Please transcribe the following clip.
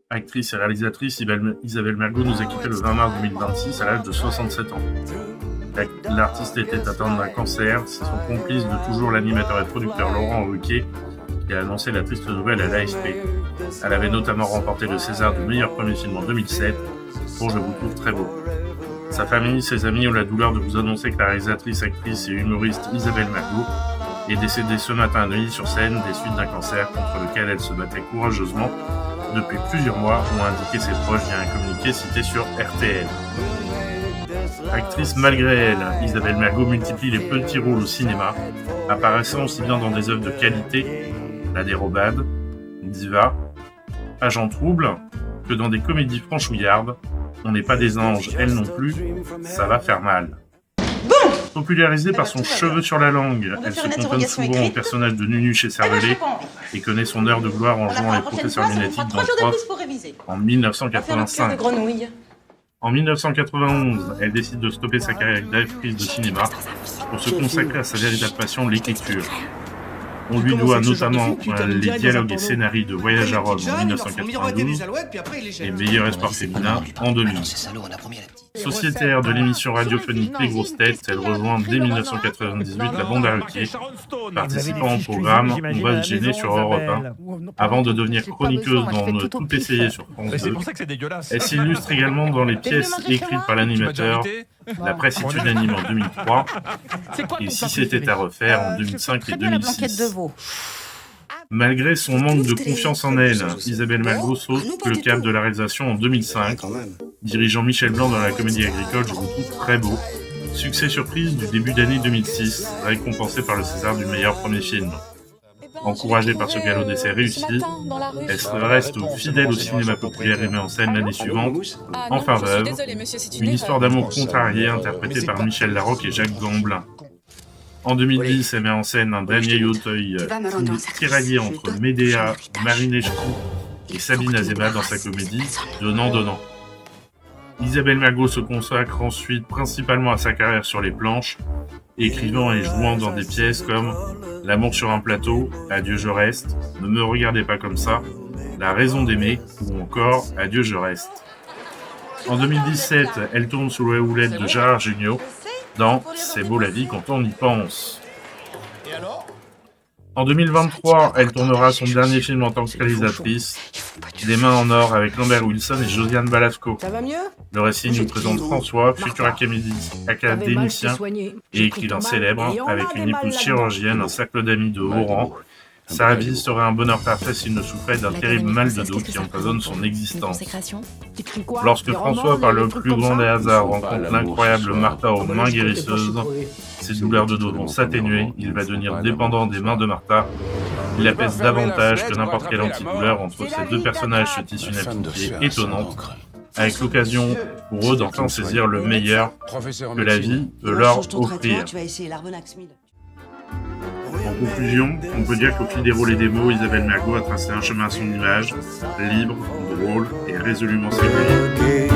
Actrice et réalisatrice, Isabelle Mergo nous a quittés le 20 mars 2026 à l'âge de 67 ans. L'artiste était atteinte d'un cancer, c'est son complice de toujours, l'animateur et producteur Laurent Ruquier, qui a annoncé la triste nouvelle à l'AFP. Elle avait notamment remporté le César du meilleur premier film en 2007 pour Je vous trouve très beau. Sa famille, ses amis ont la douleur de vous annoncer que la réalisatrice, actrice et humoriste Isabelle Mergo est décédée ce matin à Neuilly sur Seine des suites d'un cancer contre lequel elle se battait courageusement depuis plusieurs mois, ont indiqué ses proches via un communiqué cité sur RTL. Actrice malgré elle, Isabelle Mergo multiplie les petits rôles au cinéma, apparaissant aussi bien dans des œuvres de qualité, La Dérobade, Diva, Agent Trouble, que dans des comédies franchouillardes, On n'est pas des anges, elle non plus, ça va faire mal. Popularisée par son cheveu sur la langue, elle se cantonne souvent au personnage de Nunuche et Cervelet et connaît son heure de gloire en jouant les professeurs lunatiques dans Prof en 1985. En 1991, elle décide de stopper sa carrière d'actrice de cinéma pour se consacrer à sa véritable passion, l'écriture. On lui doit notamment les dialogues et scénarios de Voyage à Rome en 1992 et Meilleur espoir féminin en 2000. Sociétaire de l'émission radiophonique Les Grosses Têtes, elle rejoint dès 1998 la bande à Ruquier, participant au programme On va se gêner sur Europe 1, avant de devenir chroniqueuse dans Ne tout essayer sur France 2. Elle s'illustre également dans les pièces écrites par l'animateur La presse est unanime en 2003 et Si c'était à refaire en 2005 et 2006. Malgré son manque de confiance en elle, Isabelle Mergo saute le cap de la réalisation en 2005, dirigeant Michel Blanc dans la comédie agricole Je vous trouve très beau. Succès surprise du début d'année 2006, récompensé par le César du meilleur premier film. Encouragée par ce galop d'essai réussi, elle reste fidèle au cinéma populaire et met en scène l'année suivante, Enfin veuve, une histoire d'amour contrariée interprétée par Michel Larocque et Jacques Gamblin. En 2010, elle met en scène un Daniel Auteuil tiraillé entre Médéa, Marine Lescaut et Sabine Azéma dans sa comédie Donnant Donnant. Isabelle Mergo se consacre ensuite principalement à sa carrière sur les planches, écrivant et jouant dans des pièces comme L'amour sur un plateau, Adieu je reste, Ne me regardez pas comme ça, La raison d'aimer ou encore Adieu je reste. En 2017, elle tourne sous la houlette de Gérard Jugnot dans C'est beau la vie quand on y pense. En 2023, elle tournera son dernier film en tant que réalisatrice, Des mains en or avec Lambert Wilson et Josiane Balasco. Le récit nous présente François, futur académicien et écrivain célèbre, avec une épouse chirurgienne, un cercle d'amis de haut rang. Sa vie serait un bonheur parfait s'il ne souffrait d'un terrible mal de dos qui empoisonne son existence. Lorsque François, par le plus grand des hasards, rencontre l'incroyable Martha aux mains guérisseuses, ses douleurs de dos vont s'atténuer, il va devenir dépendant des mains de Martha. Il apaise davantage que n'importe quelle antidouleur. Entre ces deux personnages se tisse une amitié étonnante, avec l'occasion pour eux d'enfin saisir le meilleur que la vie peut leur offrir. En conclusion, on peut dire qu'au fil des rôles et des mots, Isabelle Mergo a tracé un chemin à son image, libre, drôle et résolument singulier.